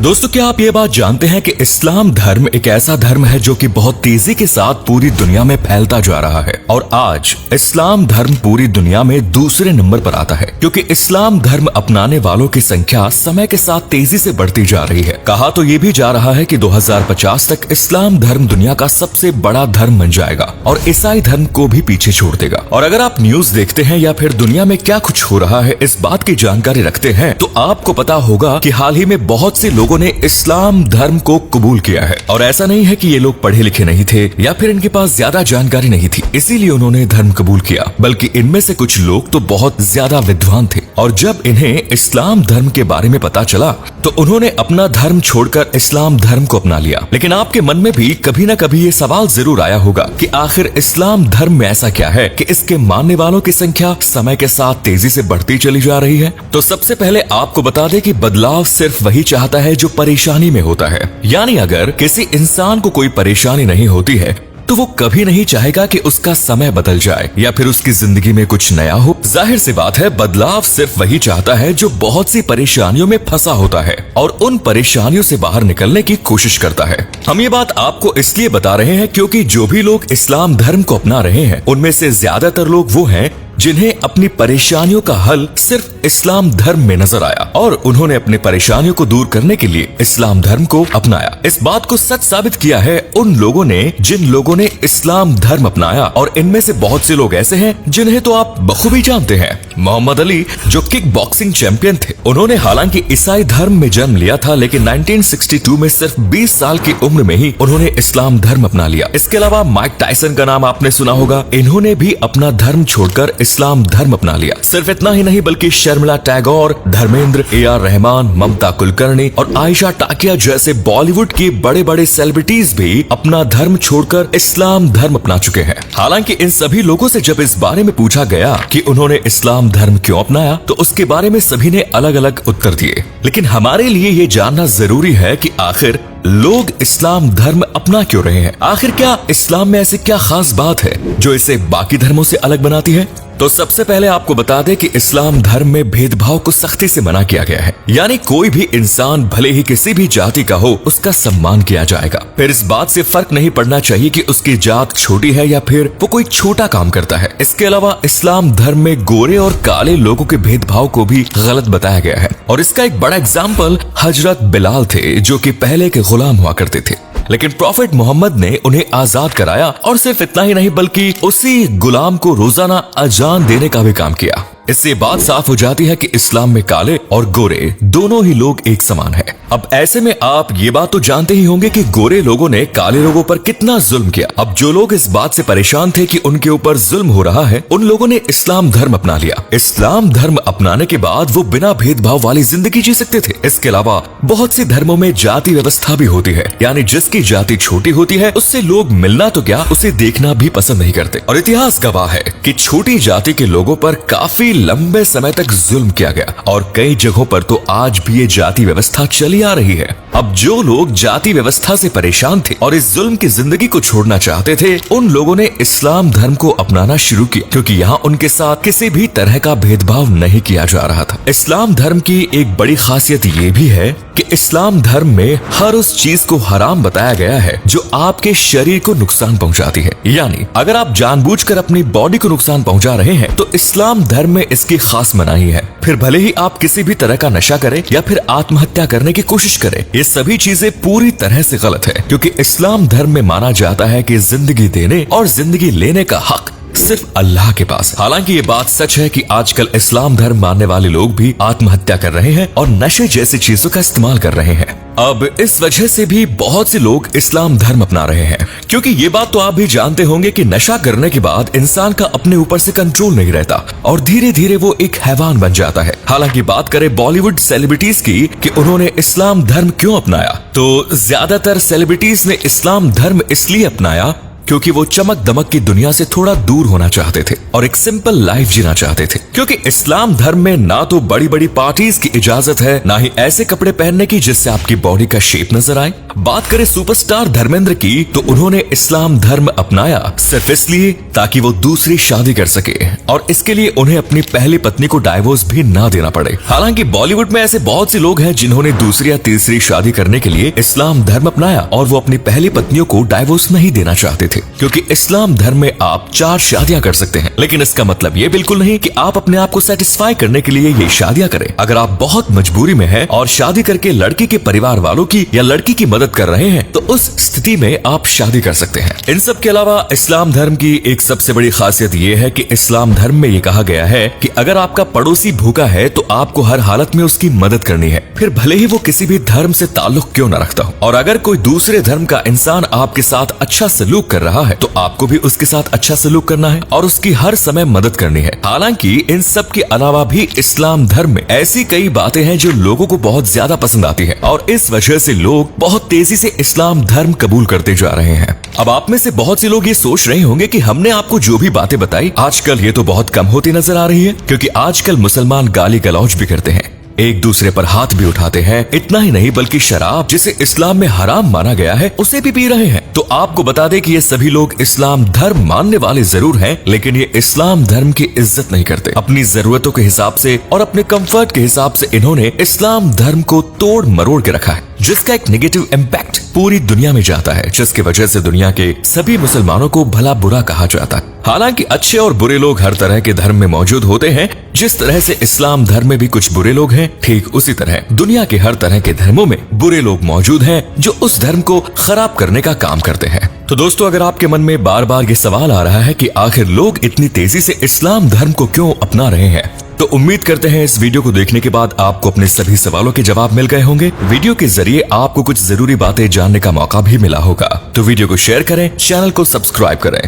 दोस्तों, क्या आप ये बात जानते हैं कि इस्लाम धर्म एक ऐसा धर्म है जो कि बहुत तेजी के साथ पूरी दुनिया में फैलता जा रहा है और आज इस्लाम धर्म पूरी दुनिया में दूसरे नंबर पर आता है क्योंकि इस्लाम धर्म अपनाने वालों की संख्या समय के साथ तेजी से बढ़ती जा रही है। कहा तो ये भी जा रहा है कि 2050 तक इस्लाम धर्म दुनिया का सबसे बड़ा धर्म बन जाएगा और ईसाई धर्म को भी पीछे छोड़ देगा। और अगर आप न्यूज देखते हैं या फिर दुनिया में क्या कुछ हो रहा है इस बात की जानकारी रखते हैं तो आपको पता होगा कि हाल ही में बहुत से लोगों ने इस्लाम धर्म को कबूल किया है। और ऐसा नहीं है कि ये लोग पढ़े लिखे नहीं थे या फिर इनके पास ज्यादा जानकारी नहीं थी इसीलिए उन्होंने धर्म कबूल किया, बल्कि इनमें से कुछ लोग तो बहुत ज्यादा विद्वान थे और जब इन्हें इस्लाम धर्म के बारे में पता चला तो उन्होंने अपना धर्म छोड़कर इस्लाम धर्म को अपना लिया। लेकिन आपके मन में भी कभी न कभी ये सवाल जरूर आया होगा कि आखिर इस्लाम धर्म में ऐसा क्या है कि इसके मानने वालों की संख्या समय के साथ तेजी से बढ़ती चली जा रही है। तो सबसे पहले आपको बता दें कि बदलाव सिर्फ वही चाहता है जो परेशानी में होता है। यानी अगर किसी इंसान को कोई परेशानी नहीं होती है तो वो कभी नहीं चाहेगा कि उसका समय बदल जाए या फिर उसकी जिंदगी में कुछ नया हो। जाहिर सी बात है, बदलाव सिर्फ वही चाहता है जो बहुत सी परेशानियों में फंसा होता है और उन परेशानियों से बाहर निकलने की कोशिश करता है। हम ये बात आपको इसलिए बता रहे हैं क्योंकि जो भी लोग इस्लाम धर्म को अपना रहे हैं उनमें से ज्यादातर लोग वो हैं जिन्हें अपनी परेशानियों का हल सिर्फ इस्लाम धर्म में नजर आया और उन्होंने अपनी परेशानियों को दूर करने के लिए इस्लाम धर्म को अपनाया। इस बात को सच साबित किया है उन लोगों ने जिन लोगों ने इस्लाम धर्म अपनाया और इनमें से बहुत से लोग ऐसे हैं जिन्हें तो आप बखूबी जानते हैं। मोहम्मद अली जो किक बॉक्सिंग चैंपियन थे, उन्होंने हालांकि ईसाई धर्म में जन्म लिया था लेकिन 1962 में सिर्फ 20 साल की उम्र में ही उन्होंने इस्लाम धर्म अपना लिया। इसके अलावा माइक टायसन का नाम आपने सुना होगा, इन्होंने भी अपना धर्म छोड़कर इस्लाम धर्म अपना लिया। सिर्फ इतना ही नहीं बल्कि शर्मिला टैगोर, धर्मेंद्र, AR रहमान, ममता कुलकर्णी और आयशा टाकिया जैसे बॉलीवुड के बड़े बड़े सेलिब्रिटीज भी अपना धर्म छोड़कर इस्लाम धर्म अपना चुके हैं। हालांकि इन सभी लोगों से जब इस बारे में पूछा गया कि उन्होंने इस्लाम धर्म क्यों अपनाया तो उसके बारे में सभी ने अलग अलग उत्तर दिए। लेकिन हमारे लिए ये जानना जरूरी है कि आखिर लोग इस्लाम धर्म अपना क्यों रहे हैं। आखिर क्या इस्लाम में ऐसी क्या खास बात है जो इसे बाकी धर्मों से अलग बनाती है। तो सबसे पहले आपको बता दें कि इस्लाम धर्म में भेदभाव को सख्ती से मना किया गया है। यानी कोई भी इंसान भले ही किसी भी जाति का हो उसका सम्मान किया जाएगा। फिर इस बात से फर्क नहीं पड़ना चाहिए कि उसकी जात छोटी है या फिर वो कोई छोटा काम करता है। इसके अलावा इस्लाम धर्म में गोरे और काले लोगों के भेदभाव को भी गलत बताया गया है और इसका एक बड़ा एग्जाम्पल हजरत बिलाल थे जो कि पहले के गुलाम हुआ करते थे, लेकिन प्रॉफिट मोहम्मद ने उन्हें आजाद कराया और सिर्फ इतना ही नहीं बल्कि उसी गुलाम को रोजाना अजान देने का भी काम किया। इससे बात साफ हो जाती है कि इस्लाम में काले और गोरे दोनों ही लोग एक समान है। अब ऐसे में आप ये बात तो जानते ही होंगे कि गोरे लोगों ने काले लोगों पर कितना जुल्म किया। अब जो लोग इस बात से परेशान थे कि उनके ऊपर जुल्म हो रहा है उन लोगों ने इस्लाम धर्म अपना लिया। इस्लाम धर्म अपनाने के बाद वो बिना भेदभाव वाली जिंदगी जी सकते थे। इसके अलावा बहुत सी धर्मों में जाति व्यवस्था भी होती है, यानी जिसकी जाति छोटी होती है उससे लोग मिलना तो क्या उसे देखना भी पसंद नहीं करते। और इतिहास गवाह है कि छोटी जाति के लोगों पर काफी लंबे समय तक जुल्म किया गया और कई जगहों पर तो आज भी ये जाति व्यवस्था चली आ रही है। अब जो लोग जाति व्यवस्था से परेशान थे और इस जुल्म की जिंदगी को छोड़ना चाहते थे उन लोगों ने इस्लाम धर्म को अपनाना शुरू किया क्योंकि यहाँ उनके साथ किसी भी तरह का भेदभाव नहीं किया जा रहा था। इस्लाम धर्म की एक बड़ी खासियत ये भी है कि इस्लाम धर्म में हर उस चीज को हराम बताया गया है जो आपके शरीर को नुकसान पहुंचाती है। यानी अगर आप जानबूझकर अपनी बॉडी को नुकसान पहुंचा रहे हैं तो इस्लाम धर्म में इसकी खास मनाही है। फिर भले ही आप किसी भी तरह का नशा करें या फिर आत्महत्या करने की कोशिश करें, ये सभी चीजें पूरी तरह से गलत है क्योंकि इस्लाम धर्म में माना जाता है कि जिंदगी देने और जिंदगी लेने का हक सिर्फ अल्लाह के पास। हालांकि ये बात सच है कि आजकल इस्लाम धर्म मानने वाले लोग भी आत्महत्या कर रहे हैं और नशे जैसी चीजों का इस्तेमाल कर रहे हैं। अब इस वजह से भी बहुत से लोग इस्लाम धर्म अपना रहे हैं क्योंकि ये बात तो आप भी जानते होंगे कि नशा करने के बाद इंसान का अपने ऊपर से कंट्रोल नहीं रहता और धीरे धीरे वो एक हैवान बन जाता है। हालांकि बात करें बॉलीवुड सेलिब्रिटीज की कि उन्होंने इस्लाम धर्म क्यों अपनाया, तो ज्यादातर सेलिब्रिटीज ने इस्लाम धर्म इसलिए अपनाया क्योंकि वो चमक दमक की दुनिया से थोड़ा दूर होना चाहते थे और एक सिंपल लाइफ जीना चाहते थे। क्योंकि इस्लाम धर्म में ना तो बड़ी बड़ी पार्टीज की इजाजत है, ना ही ऐसे कपड़े पहनने की जिससे आपकी बॉडी का शेप नजर आए। बात करें सुपरस्टार धर्मेंद्र की, तो उन्होंने इस्लाम धर्म अपनाया सिर्फ इसलिए ताकि वो दूसरी शादी कर सके और इसके लिए उन्हें अपनी पहली पत्नी को डाइवोर्स भी ना देना पड़े। हालांकि बॉलीवुड में ऐसे बहुत से लोग हैं जिन्होंने दूसरी या तीसरी शादी करने के लिए इस्लाम धर्म अपनाया और वो अपनी पहली पत्नियों को डाइवोर्स नहीं देना चाहते थे, क्योंकि इस्लाम धर्म में आप 4 शादियां कर सकते हैं। लेकिन इसका मतलब ये बिल्कुल नहीं कि आप अपने आप को सेटिस्फाई करने के लिए ये शादियां करें। अगर आप बहुत मजबूरी में हैं और शादी करके लड़की के परिवार वालों की या लड़की की मदद कर रहे हैं, तो उस स्थिति में आप शादी कर सकते हैं। इन सब के अलावा इस्लाम धर्म की एक सबसे बड़ी खासियत ये है कि इस्लाम धर्म में ये कहा गया है कि अगर आपका पड़ोसी भूखा है तो आपको हर हालत में उसकी मदद करनी है, फिर भले ही वो किसी भी धर्म से ताल्लुक क्यों न रखता हो। और अगर कोई दूसरे धर्म का इंसान आपके साथ अच्छा सलूक कर रहा है तो आपको भी उसके साथ अच्छा सलूक करना है और उसकी हर समय मदद करनी है। हालांकि इन सब के अलावा भी इस्लाम धर्म में ऐसी कई बातें हैं जो लोगों को बहुत ज्यादा पसंद आती है और इस वजह से लोग बहुत तेजी से इस्लाम धर्म कबूल करते जा रहे हैं। अब आप में से बहुत से लोग ये सोच रहे होंगे कि हमने आपको जो भी बातें बताई आजकल ये तो बहुत कम होती नजर आ रही है, क्योंकि आजकल मुसलमान गाली गलौज भी करते हैं, एक दूसरे पर हाथ भी उठाते हैं। इतना ही नहीं बल्कि शराब जिसे इस्लाम में हराम माना गया है उसे भी पी रहे हैं। तो आपको बता दें कि ये सभी लोग इस्लाम धर्म मानने वाले जरूर हैं, लेकिन ये इस्लाम धर्म की इज्जत नहीं करते। अपनी जरूरतों के हिसाब से और अपने कंफर्ट के हिसाब से इन्होंने इस्लाम धर्म को तोड़ मरोड़ के रखा है, जिसका एक नेगेटिव इम्पैक्ट पूरी दुनिया में जाता है, जिसकी वजह से दुनिया के सभी मुसलमानों को भला बुरा कहा जाता है। हालांकि अच्छे और बुरे लोग हर तरह के धर्म में मौजूद होते हैं। जिस तरह से इस्लाम धर्म में भी कुछ बुरे लोग हैं, ठीक उसी तरह दुनिया के हर तरह के धर्मों में बुरे लोग मौजूद हैं जो उस धर्म को खराब करने का काम करते हैं। तो दोस्तों, अगर आपके मन में बार बार ये सवाल आ रहा है कि आखिर लोग इतनी तेजी से इस्लाम धर्म को क्यों अपना रहे हैं, तो उम्मीद करते हैं इस वीडियो को देखने के बाद आपको अपने सभी सवालों के जवाब मिल गए होंगे। वीडियो के जरिए आपको कुछ जरूरी बातें जानने का मौका भी मिला होगा। तो वीडियो को शेयर करें, चैनल को सब्सक्राइब करें